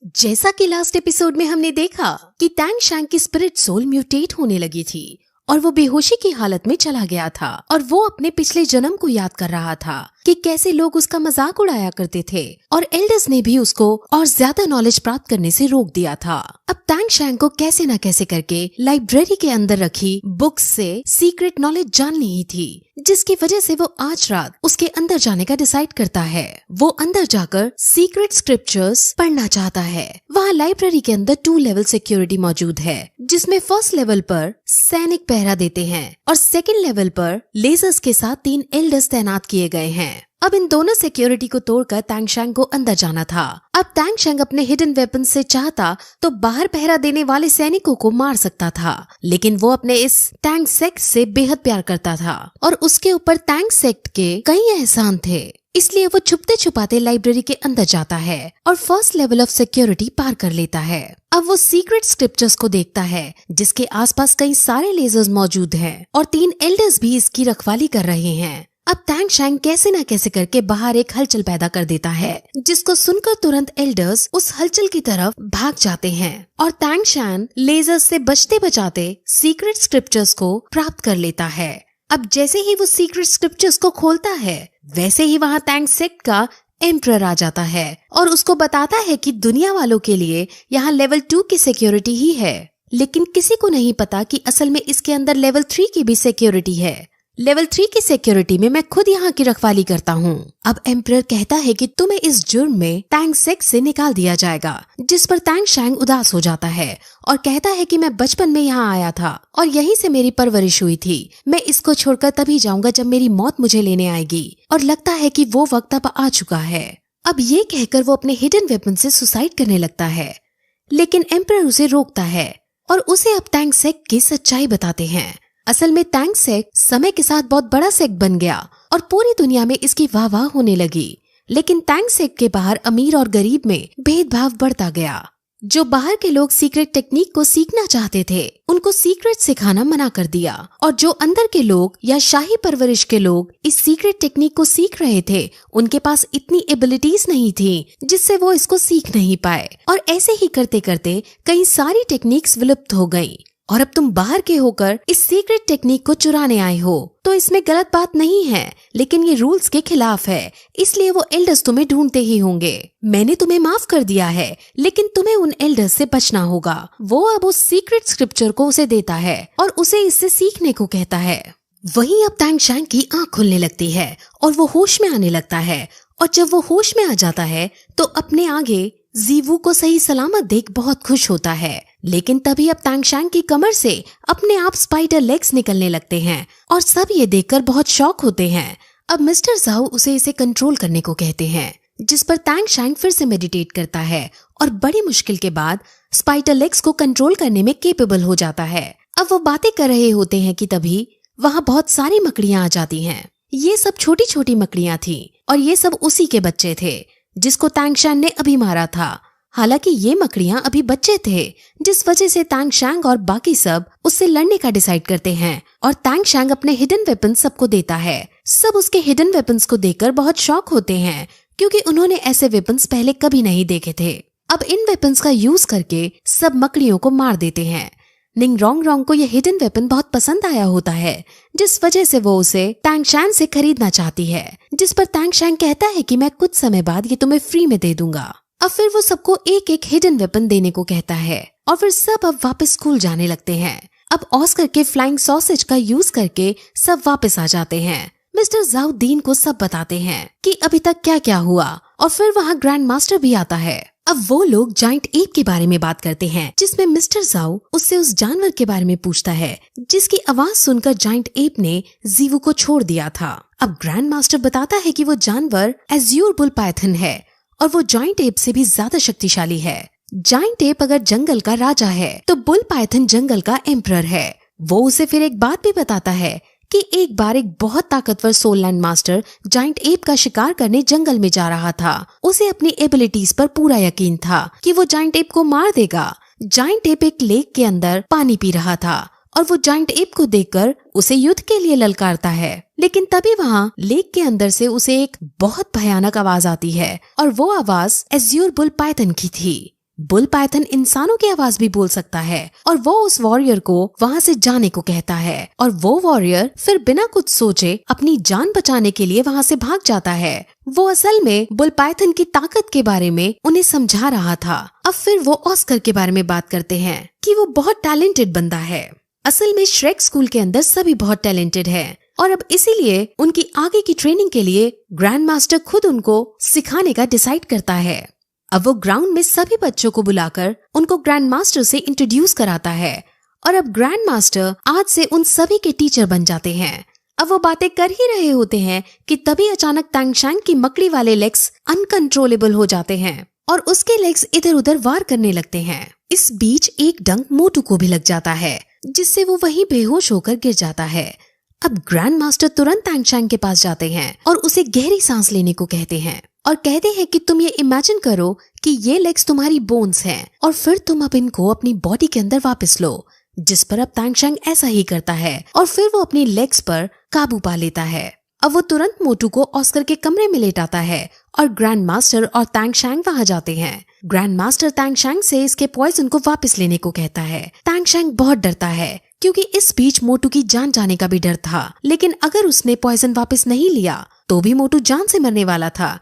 जैसा कि last episode में हमने देखा कि टैंग शैंग की स्पिरिट सोल म्यूटेट होने लगी थी और वो बेहोशी की हालत में चला गया था और वो अपने पिछले जन्म को याद कर रहा था कि कैसे लोग उसका मजाक उड़ाया करते थे और एल्डर्स ने भी उसको और ज्यादा नॉलेज प्राप्त करने से रोक दिया था। अब टैंग शैंग को कैसे न कैसे करके लाइब्रेरी के अंदर रखी बुक्स से सीक्रेट नॉलेज जाननी ही थी, जिसकी वजह से वो आज रात उसके अंदर जाने का डिसाइड करता है। वो अंदर जाकर सीक्रेट स्क्रिप्चर्स पढ़ना चाहता है। वहाँ लाइब्रेरी के अंदर 2 लेवल सिक्योरिटी मौजूद है, जिसमें फर्स्ट लेवल पर सैनिक पहरा देते हैं और सेकंड लेवल पर लेजर्स के साथ 3 एल्डर्स तैनात किए गए हैं। अब इन दोनों सिक्योरिटी को तोड़कर टैंग शैंग को अंदर जाना था। अब टैंग शैंग अपने हिडन वेपन से चाहता तो बाहर पहरा देने वाले सैनिकों को मार सकता था, लेकिन वो अपने इस टैंग सेक्ट से बेहद प्यार करता था और उसके ऊपर टैंग सेक्ट के कई एहसान थे। इसलिए वो छुपते छुपाते लाइब्रेरी के अंदर जाता है और फर्स्ट लेवल ऑफ सिक्योरिटी पार कर लेता है। अब वो सीक्रेट स्क्रिप्चर्स को देखता है, जिसके आसपास कई सारे लेजर्स मौजूद हैं और 3 एल्डर्स भी इसकी रखवाली कर रहे हैं। अब टैंग शैंग कैसे न कैसे करके बाहर एक हलचल पैदा कर देता है, जिसको सुनकर तुरंत एल्डर्स उस हलचल की तरफ भाग जाते हैं और टैंग शैंग लेजर्स से बचते बचाते सीक्रेट स्क्रिप्चर्स को प्राप्त कर लेता है। अब जैसे ही वो सीक्रेट स्क्रिप्चर्स को खोलता है, वैसे ही वहाँ टैंग सेक्ट का एम्परर आ जाता है और उसको बताता है कि दुनिया वालों के लिए यहाँ लेवल 2 की सिक्योरिटी ही है, लेकिन किसी को नहीं पता कि असल में इसके अंदर लेवल 3 की भी सिक्योरिटी है। लेवल 3 की सिक्योरिटी में मैं खुद यहाँ की रखवाली करता हूँ। अब एम्परर कहता है कि तुम्हें इस जुर्म में टैंग सेक्ट से निकाल दिया जाएगा, जिस पर टैंग शैंग उदास हो जाता है और कहता है कि मैं बचपन में यहाँ आया था और यहीं से मेरी परवरिश हुई थी। मैं इसको छोड़कर तभी जाऊंगा जब मेरी मौत मुझे लेने आएगी और लगता है कि वो वक्त अब आ चुका है। अब ये कहकर वो अपने हिडन वेपन से सुसाइड करने लगता है, लेकिन एम्परर उसे रोकता है और उसे अब टैंग सेक्ट की सच्चाई बताते हैं। असल में टैंग सेक्ट समय के साथ बहुत बड़ा सेक्ट बन गया और पूरी दुनिया में इसकी वाह-वाह होने लगी, लेकिन टैंग सेक्ट के बाहर अमीर और गरीब में भेदभाव बढ़ता गया। जो बाहर के लोग सीक्रेट टेक्निक को सीखना चाहते थे, उनको सीक्रेट सिखाना मना कर दिया और जो अंदर के लोग या शाही परवरिश के लोग इस सीक्रेट टेक्निक को सीख रहे थे, उनके पास इतनी एबिलिटीज नहीं थी जिससे वो इसको सीख नहीं पाए और ऐसे ही करते करते कई सारी टेक्निक्स विलुप्त हो गयी। और अब तुम बाहर के होकर इस सीक्रेट टेक्निक को चुराने आए हो, तो इसमें गलत बात नहीं है, लेकिन ये रूल्स के खिलाफ है, इसलिए वो एल्डर्स तुम्हें ढूंढते ही होंगे। मैंने तुम्हें माफ कर दिया है, लेकिन तुम्हें उन एल्डर्स से बचना होगा। वो अब उस सीक्रेट स्क्रिप्चर को उसे देता है और उसे इससे सीखने को कहता है। वहीं अब टैंग शैंग की आँख खुलने लगती है और वो होश में आने लगता है और जब वो होश में आ जाता है तो अपने आगे जीवू को सही सलामत देख बहुत खुश होता है, लेकिन तभी अब टैंग शैंग की कमर से अपने आप स्पाइडर लेग्स निकलने लगते हैं और सब ये देखकर बहुत शॉक होते हैं। अब मिस्टर ज़ाओ उसे इसे कंट्रोल करने को कहते हैं, जिस पर टैंग शैंग फिर से मेडिटेट करता है और बड़ी मुश्किल के बाद स्पाइडर लेग्स को कंट्रोल करने में केपेबल हो जाता है। अब वो बातें कर रहे होते हैं कि तभी वहाँ बहुत सारी मकड़ियाँ आ जाती हैं। ये सब छोटी छोटी मकड़ियाँ थी और ये सब उसी के बच्चे थे जिसको टैंग शैंग ने अभी मारा था। हालांकि ये मकड़ियां अभी बच्चे थे, जिस वजह से टैंग शैंग और बाकी सब उससे लड़ने का डिसाइड करते हैं और टैंग शैंग अपने हिडन वेपन सबको देता है। सब उसके हिडन वेपन्स को देखकर बहुत शॉक होते हैं, क्योंकि उन्होंने ऐसे वेपन्स पहले कभी नहीं देखे थे। अब इन वेपन्स का यूज करके सब मकड़ियों को मार देते हैं। निंग रोंग रोंग को यह हिडन वेपन बहुत पसंद आया होता है, जिस वजह से वो उसे टैंग शैंग से खरीदना चाहती है, जिस पर टैंग शैंग कहता है कि मैं कुछ समय बाद ये तुम्हें फ्री में दे दूंगा। अब फिर वो सबको एक एक हिडन वेपन देने को कहता है और फिर सब अब वापस स्कूल जाने लगते हैं। अब ऑस्कर के फ्लाइंग सॉसेज का यूज करके सब वापस आ जाते हैं। मिस्टर ज़ाओ दीन को सब बताते हैं कि अभी तक क्या क्या हुआ और फिर वहाँ ग्रैंड मास्टर भी आता है। अब वो लोग जाइंट एप के बारे में बात करते हैं, जिसमें मिस्टर ज़ाओ उससे उस जानवर के बारे में पूछता है जिसकी आवाज सुनकर जाइंट एप ने जीवू को छोड़ दिया था। अब ग्रैंड मास्टर बताता है कि वो जानवर एज्यूर बुल पाइथन है और वो जाइंट एप से भी ज्यादा शक्तिशाली है। जाइंट एप अगर जंगल का राजा है तो बुल पाइथन जंगल का एम्परर है। वो उसे फिर एक बात भी बताता है कि एक बार एक बहुत ताकतवर soul land master giant ape का शिकार करने जंगल में जा रहा था। उसे अपनी एबिलिटीज पर पूरा यकीन था कि वो जाइंट एप को मार देगा। जाइंट एप एक लेक के अंदर पानी पी रहा था और वो जाइंट एप को देखकर उसे युद्ध के लिए ललकारता है, लेकिन तभी वहाँ लेक के अंदर से उसे एक बहुत भयानक आवाज आती है और वो आवाज एज्यूर बुल पाइथन की थी। बुल पाइथन इंसानों की आवाज भी बोल सकता है और वो उस वॉरियर को वहाँ से जाने को कहता है और वो वॉरियर फिर बिना कुछ सोचे अपनी जान बचाने के लिए वहाँ से भाग जाता है। वो असल में बुल पाइथन की ताकत के बारे में उन्हें समझा रहा था। अब फिर वो ऑस्कर के बारे में बात करते हैं कि वो बहुत टैलेंटेड बंदा है। असल में श्रेक स्कूल के अंदर सभी बहुत टैलेंटेड है और अब इसीलिए उनकी आगे की ट्रेनिंग के लिए ग्रैंड मास्टर खुद उनको सिखाने का डिसाइड करता है। अब वो ग्राउंड में सभी बच्चों को बुलाकर उनको ग्रैंड मास्टर से इंट्रोड्यूस कराता है और अब ग्रैंड मास्टर आज से उन सभी के टीचर बन जाते हैं। अब वो बातें कर ही रहे होते हैं कि तभी अचानक तांगशैंग की मकड़ी वाले लेग्स अनकंट्रोलेबल हो जाते हैं और उसके लेग्स इधर उधर वार करने लगते हैं। इस बीच एक डंक मोटू को भी लग जाता है जिससे वो वहीं बेहोश होकर गिर जाता है। अब ग्रैंड मास्टर तुरंत तांगशैंग के पास जाते हैं और उसे गहरी सांस लेने को कहते हैं और कहते हैं कि तुम ये इमेजिन करो कि ये लेग्स तुम्हारी बोन्स हैं और फिर तुम अब इनको अपनी बॉडी के अंदर वापस लो, जिस पर अब तांगशैंग ऐसा ही करता है और फिर वो अपनी लेग्स पर काबू पा लेता है। अब वो तुरंत मोटू को ऑस्कर के कमरे में लेटाता है और ग्रैंड मास्टर और तांगशैंग वहाँ जाते हैं। ग्रैंड मास्टर तांगशैंग से इसके पॉइजन को वापस लेने को कहता है। तांगशैंग बहुत डरता है क्योंकि इस बीच मोटू की जान जाने का भी डर था, लेकिन अगर उसने पॉइजन वापस नहीं लिया तो भी मोटू जान से मरने वाला था।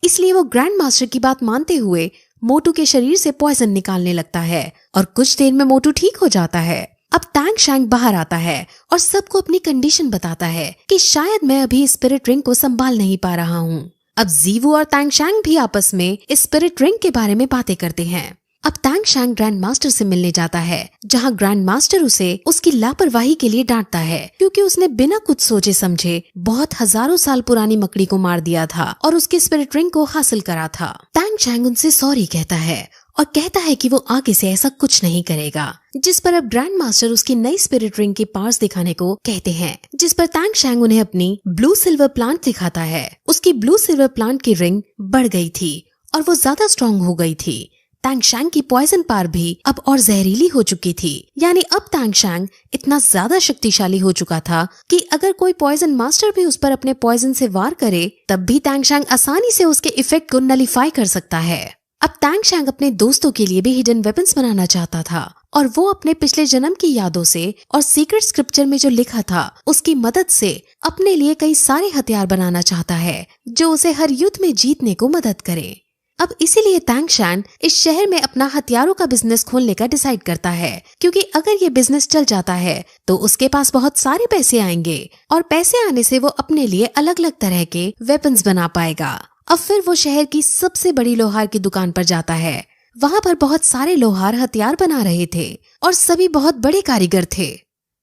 इसलिए वो ग्रैंड मास्टर की बात मानते हुए मोटू के शरीर से पॉइजन निकालने लगता है और कुछ देर में मोटू ठीक हो जाता है। अब तांगशैंग बाहर आता है और सबको अपनी कंडीशन बताता है कि शायद मैं अभी स्पिरिट रिंग को संभाल नहीं पा रहा हूँ। अब जीवू और तांगशैंग भी आपस में स्पिरिट रिंग के बारे में बातें करते हैं। अब तांगशैंग ग्रैंड मास्टर से मिलने जाता है, जहाँ ग्रैंड मास्टर उसे उसकी लापरवाही के लिए डांटता है क्योंकि उसने बिना कुछ सोचे समझे बहुत हजारों साल पुरानी मकड़ी को मार दिया था और उसके स्पिरिट रिंग को हासिल करा था। तांगशैंग उनसे सॉरी कहता है और कहता है कि वो आगे से ऐसा कुछ नहीं करेगा, जिस पर अब ग्रैंड मास्टर उसकी नई स्पिरिट रिंग के पार्ट्स दिखाने को कहते हैं, जिस पर तांगशैंग उन्हें अपनी ब्लू सिल्वर प्लांट दिखाता है। उसकी ब्लू सिल्वर प्लांट की रिंग बढ़ गई थी और वो ज्यादा स्ट्रॉन्ग हो गई थी। तांगशैंग की पॉइजन पार भी अब और जहरीली हो चुकी थी, यानी अब तांगशैंग इतना ज्यादा शक्तिशाली हो चुका था कि अगर कोई पॉइजन मास्टर भी उस पर अपने पॉइजन से वार करे तब भी तांगशैंग आसानी से उसके इफेक्ट को नलीफाई कर सकता है। अब तांगशैंग अपने दोस्तों के लिए भी हिडन वेपन्स बनाना चाहता था और वो अपने पिछले जन्म की यादों से और सीक्रेट स्क्रिप्चर में जो लिखा था उसकी मदद से अपने लिए कई सारे हथियार बनाना चाहता है जो उसे हर युद्ध में जीतने को मदद करे। अब इसीलिए तांगशैंग इस शहर में अपना हथियारों का बिजनेस खोलने का डिसाइड करता है, क्योंकि अगर ये बिजनेस चल जाता है तो उसके पास बहुत सारे पैसे आएंगे और पैसे आने से वो अपने लिए अलग अलग तरह के वेपन्स बना पाएगा। अब फिर वो शहर की सबसे बड़ी लोहार की दुकान पर जाता है। वहाँ पर बहुत सारे लोहार हथियार बना रहे थे और सभी बहुत बड़े कारीगर थे।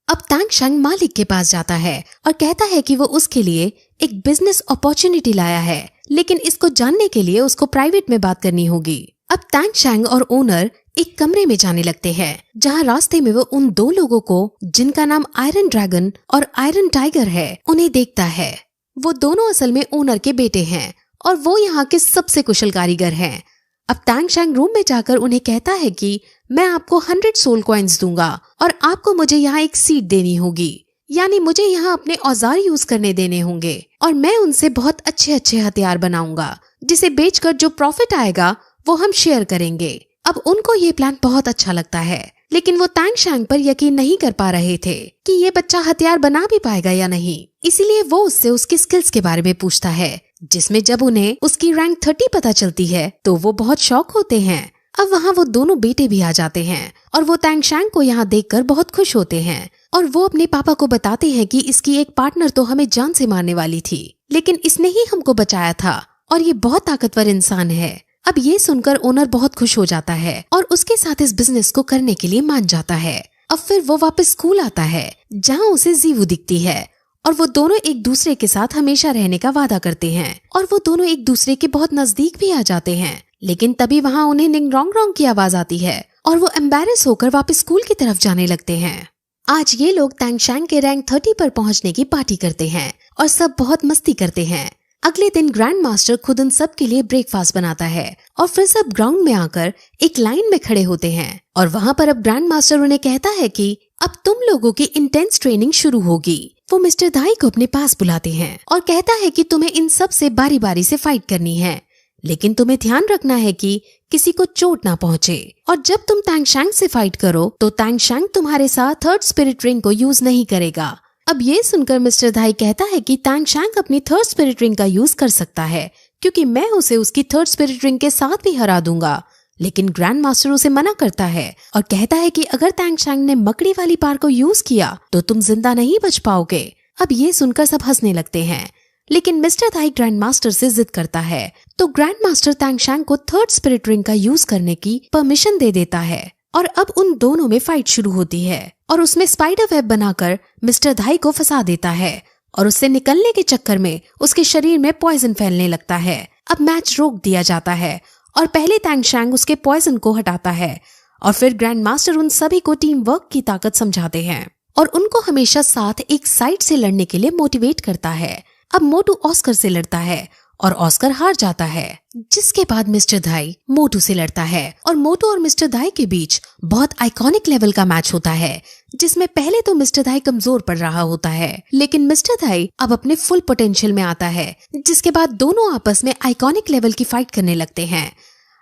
अब तांगशैंग मालिक के पास जाता है और कहता है कि वो उसके लिए एक बिजनेस अपॉर्चुनिटी लाया है, लेकिन इसको जानने के लिए उसको प्राइवेट में बात करनी होगी। अब तांगशैंग और ओनर एक कमरे में जाने लगते हैं, जहाँ रास्ते में वो उन दो लोगों को जिनका नाम आयरन ड्रैगन और आयरन टाइगर है उन्हें देखता है। वो दोनों असल में ओनर के बेटे हैं और वो यहाँ के सबसे कुशल कारीगर हैं। अब तांगशैंग रूम में जाकर उन्हें कहता है कि मैं आपको 100 सोल कॉइन्स दूंगा और आपको मुझे यहाँ एक सीट देनी होगी, यानी मुझे यहाँ अपने औजार यूज करने देने होंगे और मैं उनसे बहुत अच्छे अच्छे हथियार बनाऊंगा, जिसे बेचकर जो प्रॉफिट आएगा वो हम शेयर करेंगे। अब उनको ये प्लान बहुत अच्छा लगता है, लेकिन वो तांगशैंग पर यकीन नहीं कर पा रहे थे कि ये बच्चा हथियार बना भी पाएगा या नहीं। इसीलिए वो उससे उसकी स्किल्स के बारे में पूछता है, जिसमें जब उन्हें उसकी रैंक 30 पता चलती है तो वो बहुत शॉक होते हैं। अब वहाँ वो दोनों बेटे भी आ जाते हैं और वो तांगशैंग को यहाँ देखकर बहुत खुश होते हैं और वो अपने पापा को बताते हैं कि इसकी एक पार्टनर तो हमें जान से मारने वाली थी, लेकिन इसने ही हमको बचाया था और ये बहुत ताकतवर इंसान है। अब ये सुनकर ओनर बहुत खुश हो जाता है और उसके साथ इस बिजनेस को करने के लिए मान जाता है। अब फिर वो वापस स्कूल आता है, जहाँ उसे जीवू दिखती है और वो दोनों एक दूसरे के साथ हमेशा रहने का वादा करते हैं और वो दोनों एक दूसरे के बहुत नजदीक भी आ जाते हैं। लेकिन तभी वहाँ उन्हें निंग रोंग रोंग की आवाज आती है और वो एम्बैरेस होकर वापस स्कूल की तरफ जाने लगते हैं। आज ये लोग तांगशैंग के रैंक 30 पर पहुँचने की पार्टी करते हैं और सब बहुत मस्ती करते हैं। अगले दिन ग्रैंड मास्टर खुद उन सब के लिए ब्रेकफास्ट बनाता है और फिर सब ग्राउंड में आकर एक लाइन में खड़े होते हैं और वहाँ पर अब ग्रैंड मास्टर उन्हें कहता है कि अब तुम लोगों की इंटेंस ट्रेनिंग शुरू होगी। वो मिस्टर दाई को अपने पास बुलाते हैं और कहता है कि तुम्हें इन सब से बारी बारी से फाइट करनी है, लेकिन तुम्हें ध्यान रखना है कि किसी को चोट ना पहुंचे। और जब तुम तैंगशैंग से फाइट करो तो तैंगशैंग तुम्हारे साथ थर्ड स्पिरिट रिंग को यूज नहीं करेगा। अब ये सुनकर मिस्टर धाई कहता है कि तैंगशैंग अपनी थर्ड स्पिरिट रिंग का यूज कर सकता है, क्योंकि मैं उसे उसकी थर्ड स्पिरिट रिंग के साथ भी हरा दूंगा। लेकिन ग्रैंड मास्टर उसे मना करता है और कहता है कि अगर तैंगशैंग ने मकड़ी वाली पार को यूज किया तो तुम जिंदा नहीं बच पाओगे। अब ये सुनकर सब हंसने लगते हैं, लेकिन मिस्टर धाई ग्रैंड मास्टर से जिद करता है तो ग्रैंड मास्टर तैंगशैंग को थर्ड स्पिरिट रिंग का यूज करने की परमिशन दे देता है। और अब उन दोनों में फाइट शुरू होती है और उसमें स्पाइडर वेब बनाकर मिस्टर धाई को फंसा देता है और उससे निकलने के चक्कर में उसके शरीर में पॉइजन फैलने लगता है। अब मैच रोक दिया जाता है और पहले तैंगशैंग उसके पॉइजन को हटाता है और फिर ग्रैंड मास्टर उन सभी को टीम वर्क की ताकत समझाते हैं और उनको हमेशा साथ एक साइड से लड़ने के लिए मोटिवेट करता है। अब मोटू ऑस्कर से लड़ता है और ऑस्कर हार जाता है, जिसके बाद मिस्टर धाई मोटू से लड़ता है और मोटू और मिस्टर धाई के बीच बहुत आइकॉनिक लेवल का मैच होता है, जिसमें पहले तो मिस्टर धाई कमजोर पड़ रहा होता है, लेकिन मिस्टर धाई अब अपने फुल पोटेंशियल में आता है, जिसके बाद दोनों आपस में आइकॉनिक लेवल की फाइट करने लगते हैं।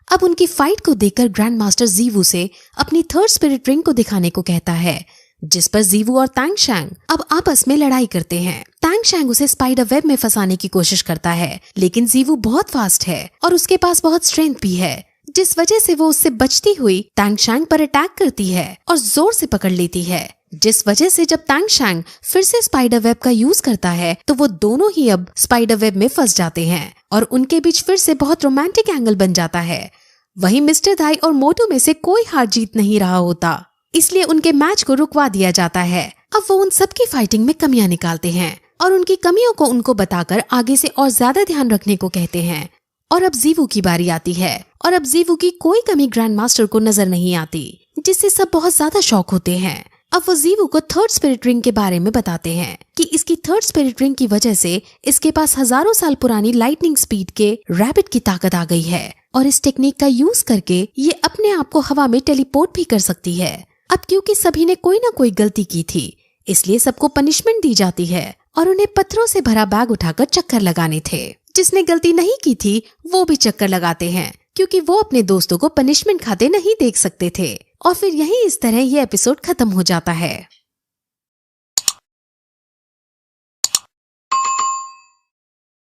अब उनकी फाइट को देखकर ग्रैंड मास्टर जीवू से अपनी थर्ड स्पिरिट रिंग को दिखाने को कहता है, जिस पर जीवू और तैंगशैंग अब आपस में लड़ाई करते हैं। तैंगशैंग उसे स्पाइडर वेब में फंसाने की कोशिश करता है, लेकिन जीवू बहुत फास्ट है और उसके पास बहुत स्ट्रेंथ भी है, जिस वजह से वो उससे बचती हुई तैंगशैंग पर अटैक करती है और जोर से पकड़ लेती है, जिस वजह से जब तैंगशैंग फिर से स्पाइडर वेब का यूज करता है तो वो दोनों ही अब स्पाइडर वेब में फंस जाते हैं और उनके बीच फिर से बहुत रोमांटिक एंगल बन जाता है। वहीं मिस्टर धाई और मोटू में से कोई हार जीत नहीं रहा होता, इसलिए उनके मैच को रुकवा दिया जाता है। अब वो उन सबकी फाइटिंग में कमियां निकालते हैं और उनकी कमियों को उनको बताकर आगे से और ज्यादा ध्यान रखने को कहते हैं। और अब जीवू की बारी आती है और अब जीवू की कोई कमी ग्रैंड मास्टर को नजर नहीं आती, जिससे सब बहुत ज्यादा शॉक होते हैं। अब वो जीवू को थर्ड स्पिरिट रिंग के बारे में बताते हैं कि इसकी थर्ड स्पिरिट रिंग की वजह से इसके पास हजारों साल पुरानी लाइटनिंग स्पीड के रैबिट की ताकत आ गई है और इस टेक्निक का यूज करके ये अपने आप को हवा में टेलीपोर्ट भी कर सकती है। अब क्योंकि सभी ने कोई ना कोई गलती की थी, इसलिए सबको पनिशमेंट दी जाती है और उन्हें पत्थरों से भरा बैग उठाकर चक्कर लगाने थे। जिसने गलती नहीं की थी वो भी चक्कर लगाते हैं, क्योंकि वो अपने दोस्तों को पनिशमेंट खाते नहीं देख सकते थे। और फिर यही इस तरह ये एपिसोड खत्म हो जाता है।